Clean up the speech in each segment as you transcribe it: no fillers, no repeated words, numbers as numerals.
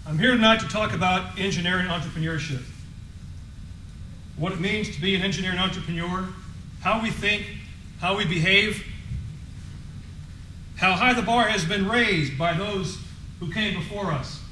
I'm here tonight to talk about engineering entrepreneurship. What it means to be an engineering entrepreneur, how we think, how we behave, how high the bar has been raised by those who came before us.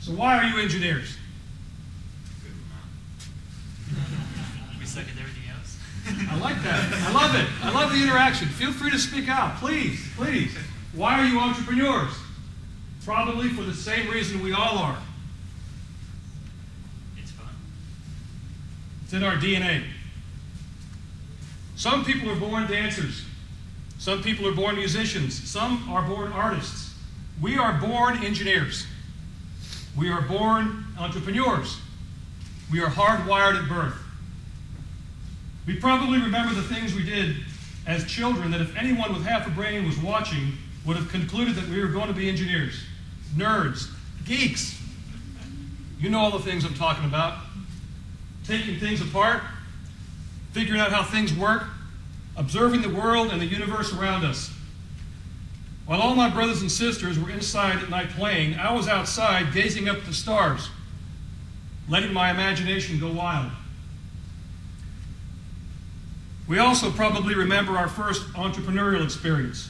So why are you engineers? We suck at everything else. I like that. I love it. I love the interaction. Feel free to speak out. Please, please. Why are you entrepreneurs? Probably for the same reason we all are. It's fun. It's in our DNA. Some people are born dancers. Some people are born musicians. Some are born artists. We are born engineers. We are born entrepreneurs. We are hardwired at birth. We probably remember the things we did as children that if anyone with half a brain was watching would have concluded that we were going to be engineers, nerds, geeks. You know all the things I'm talking about. Taking things apart, figuring out how things work, observing the world and the universe around us. While all my brothers and sisters were inside at night playing, I was outside gazing up at the stars, letting my imagination go wild. We also probably remember our first entrepreneurial experience.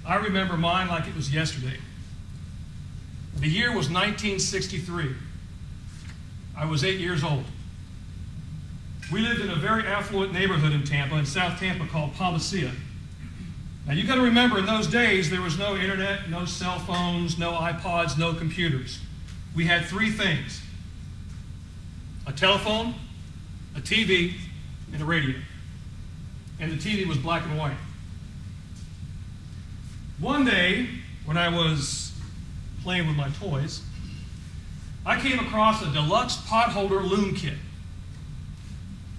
I remember mine like it was yesterday. The year was 1963. I was 8 years old. We lived in a very affluent neighborhood in Tampa, in South Tampa, called Palmacia. Now you got to remember, in those days there was no internet, no cell phones, no iPods, no computers. We had three things: a telephone, a TV, and a radio. And the TV was black and white. One day, when I was playing with my toys, I came across a deluxe potholder loom kit.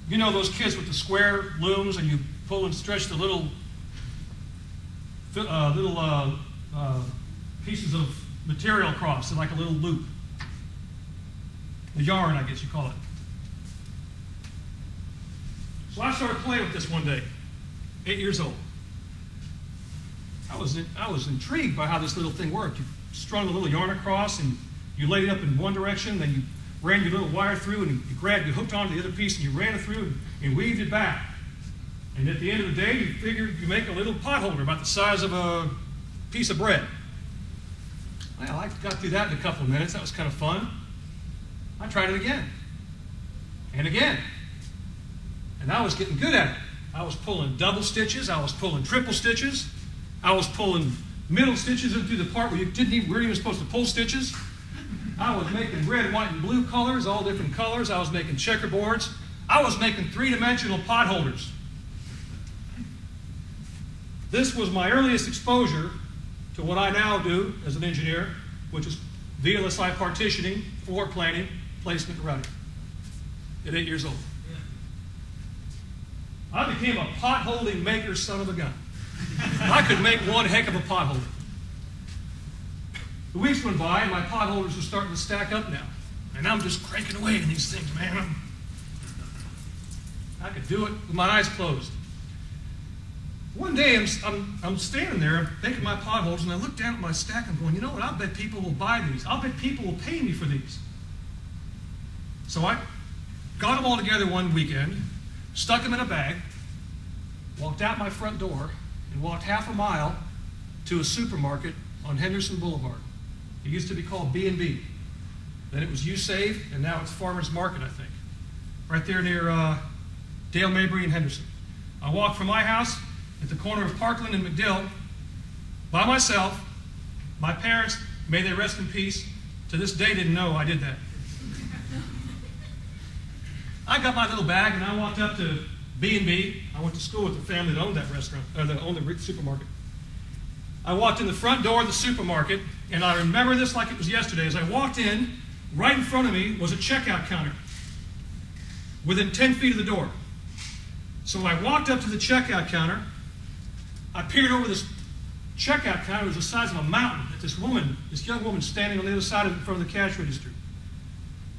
You know those kits with the square looms, and you pull and stretch the little pieces of material across, and like a little loop. The yarn, I guess you call it. So I started playing with this one day, 8 years old. I was intrigued by how this little thing worked. You strung a little yarn across, and you laid it up in one direction, then you ran your little wire through, and you hooked onto the other piece, and you ran it through and weaved it back. And at the end of the day, you figured you make a little potholder about the size of a piece of bread. Well, I got through that in a couple of minutes. That was kind of fun. I tried it again and again. And I was getting good at it. I was pulling double stitches. I was pulling triple stitches. I was pulling middle stitches into the part where you weren't even supposed to pull stitches. I was making red, white, and blue colors, all different colors. I was making checkerboards. I was making three-dimensional potholders. This was my earliest exposure to what I now do as an engineer, which is VLSI partitioning, floor planning, placement, and routing, at 8 years old. I became a potholding maker son of a gun. I could make one heck of a potholder. The weeks went by, and my potholders were starting to stack up now. And I'm just cranking away in these things, man. I could do it with my eyes closed. One day, I'm standing there, I'm making my potholes, and I look down at my stack, and I'm going, you know what, I'll bet people will buy these. I'll bet people will pay me for these. So I got them all together one weekend, stuck them in a bag, walked out my front door, and walked half a mile to a supermarket on Henderson Boulevard. It used to be called B&B. Then it was U-Save, and now it's Farmer's Market, I think. Right there near Dale Mabry and Henderson. I walked from my house at the corner of Parkland and McDill by myself. My parents, may they rest in peace, to this day didn't know I did that. I got my little bag and I walked up to B&B. I went to school with the family that owned that restaurant, or that owned the supermarket. I walked in the front door of the supermarket, and I remember this like it was yesterday. As I walked in, right in front of me was a checkout counter within 10 feet of the door. So I walked up to the checkout counter. I peered over this checkout counter was the size of a mountain. That this young woman standing on the other side in front of the cash register.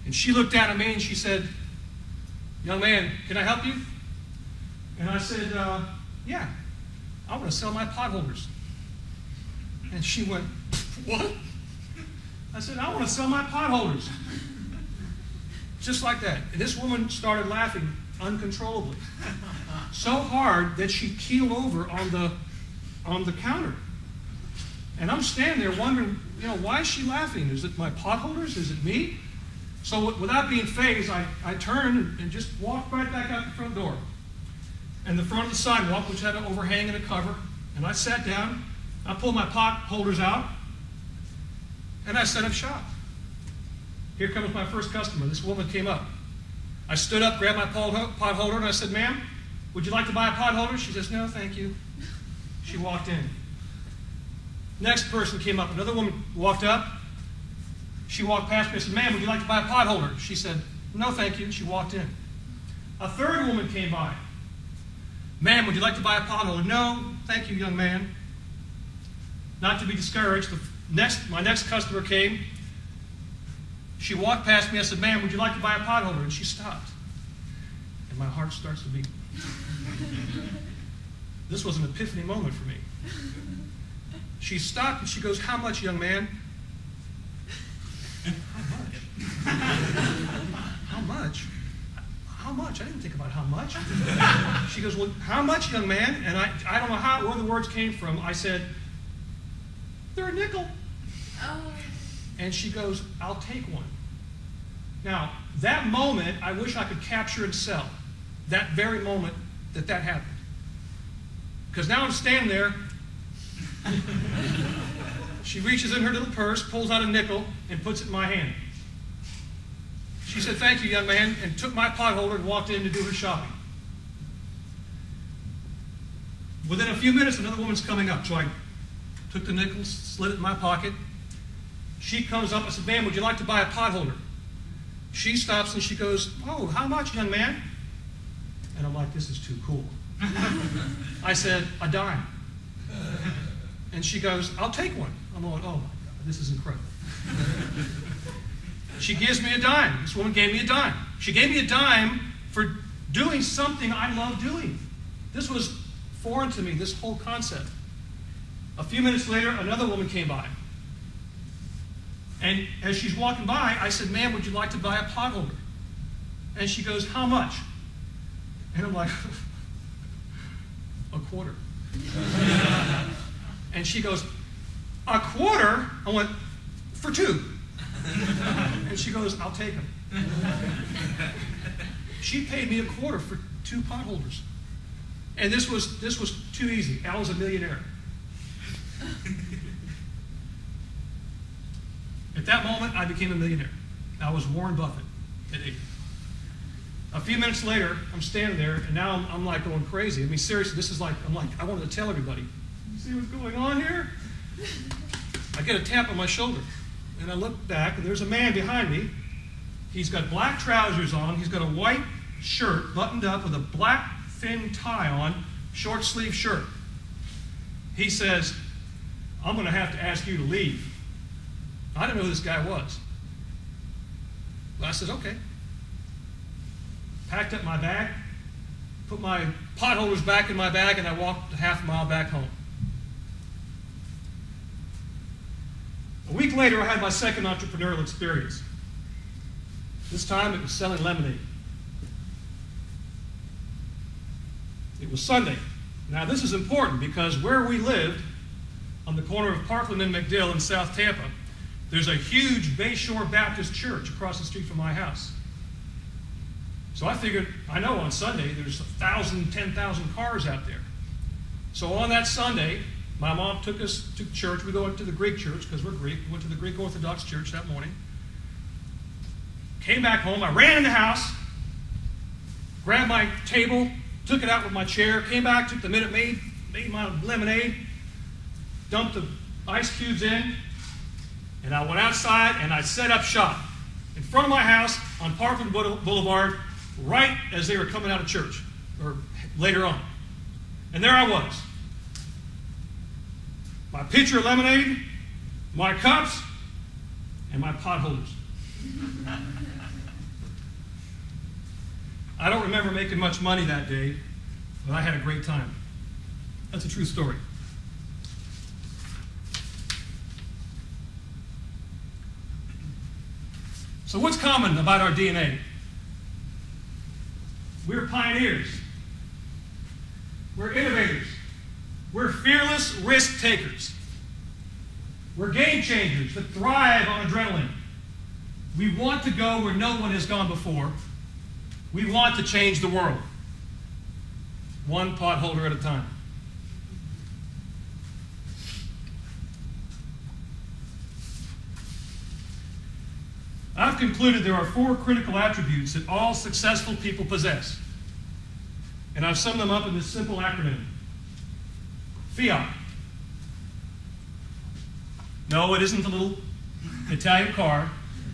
And she looked down at me and she said, "Young man, can I help you?" And I said, "Yeah, I want to sell my potholders." And she went, "What?" I said, "I want to sell my potholders." Just like that. And this woman started laughing uncontrollably. So hard that she keeled over on the counter. And I'm standing there wondering, why is she laughing? Is it my potholders? Is it me? So without being fazed, I turned and just walked right back out the front door. And the front of the sidewalk, which had an overhang and a cover, and I sat down, I pulled my pot holders out, and I set up shop. Here comes my first customer. This woman came up. I stood up, grabbed my pot holder, and I said, "Ma'am, would you like to buy a pot holder?" She says, "No, thank you." She walked in. Next person came up. Another woman walked up. She walked past me and said, "Ma'am, would you like to buy a pot holder?" She said, "No, thank you." She walked in. A third woman came by. "Ma'am, would you like to buy a pot holder?" "No, thank you, young man." Not to be discouraged, my next customer came. She walked past me. I said, "Ma'am, would you like to buy a pot holder?" And she stopped. And my heart starts to beat. This was an epiphany moment for me. She stopped and she goes, "How much, young man?" How much? How much? I didn't think about how much. She goes, "Well, how much, young man?" And I don't know where the words came from. I said, "They're a nickel." Oh. And she goes, "I'll take one." Now, that moment, I wish I could capture and sell. That very moment that happened. Because now I'm standing there. She reaches in her little purse, pulls out a nickel, and puts it in my hand. She said, "Thank you, young man," and took my pot holder and walked in to do her shopping. Within a few minutes, another woman's coming up. So I took the nickel, slid it in my pocket. She comes up and said, "Ma'am, would you like to buy a pot holder?" She stops and she goes, "Oh, how much, young man?" And I'm like, this is too cool. I said, "A dime." And she goes, "I'll take one." I'm going, oh my God, this is incredible. She gives me a dime. This woman gave me a dime. She gave me a dime for doing something I love doing. This was foreign to me, this whole concept. A few minutes later, another woman came by. And as she's walking by, I said, "Ma'am, would you like to buy a pot holder?" And she goes, "How much?" And I'm like, "A quarter." And she goes, "A quarter?" I went, "For two." And she goes, "I'll take them." She paid me a quarter for 2 pot holders. And this was too easy. I was a millionaire. At that moment, I became a millionaire. I was Warren Buffett at 80. A few minutes later, I'm standing there, and now I'm like going crazy. I mean, seriously, I wanted to tell everybody, "You see what's going on here?" I get a tap on my shoulder, and I look back, and there's a man behind me. He's got black trousers on. He's got a white shirt buttoned up with a black thin tie on, short sleeve shirt. He says, "I'm going to have to ask you to leave." I didn't know who this guy was. But I said, "Okay." Packed up my bag, put my pot holders back in my bag, and I walked a half mile back home. A week later, I had my second entrepreneurial experience. This time, it was selling lemonade. It was Sunday. Now, this is important because where we lived, on the corner of Parkland and McDill in South Tampa, there's a huge Bayshore Baptist church across the street from my house. So I figured, I know on Sunday there's 1,000, 10,000 cars out there. So on that Sunday, my mom took us to church. We went to the Greek church because we're Greek. We went to the Greek Orthodox church that morning. Came back home. I ran in the house, grabbed my table, took it out with my chair, came back, took the Minute Maid, made my lemonade, dumped the ice cubes in, and I went outside and I set up shop in front of my house on Parkland Boulevard, right as they were coming out of church, or later on. And there I was. my pitcher of lemonade, my cups, and my potholders. I don't remember making much money that day, but I had a great time. That's a true story. So what's common about our DNA? We're pioneers. We're innovators. We're fearless risk takers. We're game changers that thrive on adrenaline. We want to go where no one has gone before. We want to change the world, one potholder at a time. I've concluded there are 4 critical attributes that all successful people possess. And I've summed them up in this simple acronym. Fiat. No, it isn't the little Italian car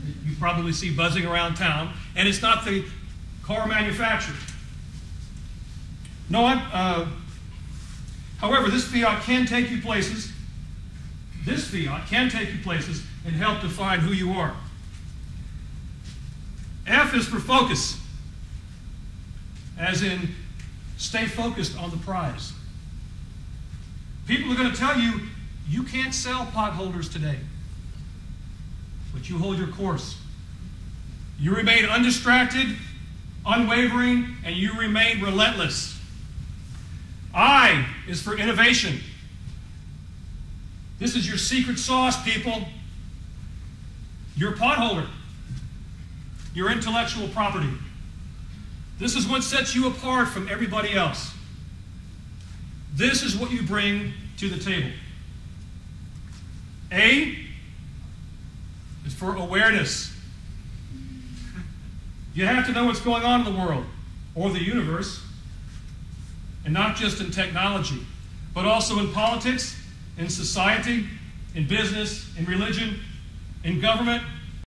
that you probably see buzzing around town, and it's not the car manufacturer. No, however, this fiat can take you places. This fiat can take you places and help define who you are. F is for focus, as in stay focused on the prize. People are going to tell you, you can't sell potholders today, but you hold your course. You remain undistracted, unwavering, and you remain relentless. I is for innovation. This is your secret sauce, people. Your potholder. Your intellectual property. This is what sets you apart from everybody else. This is what you bring to the table. A is for awareness. You have to know what's going on in the world or the universe, and not just in technology, but also in politics, in society, in business, in religion, in government,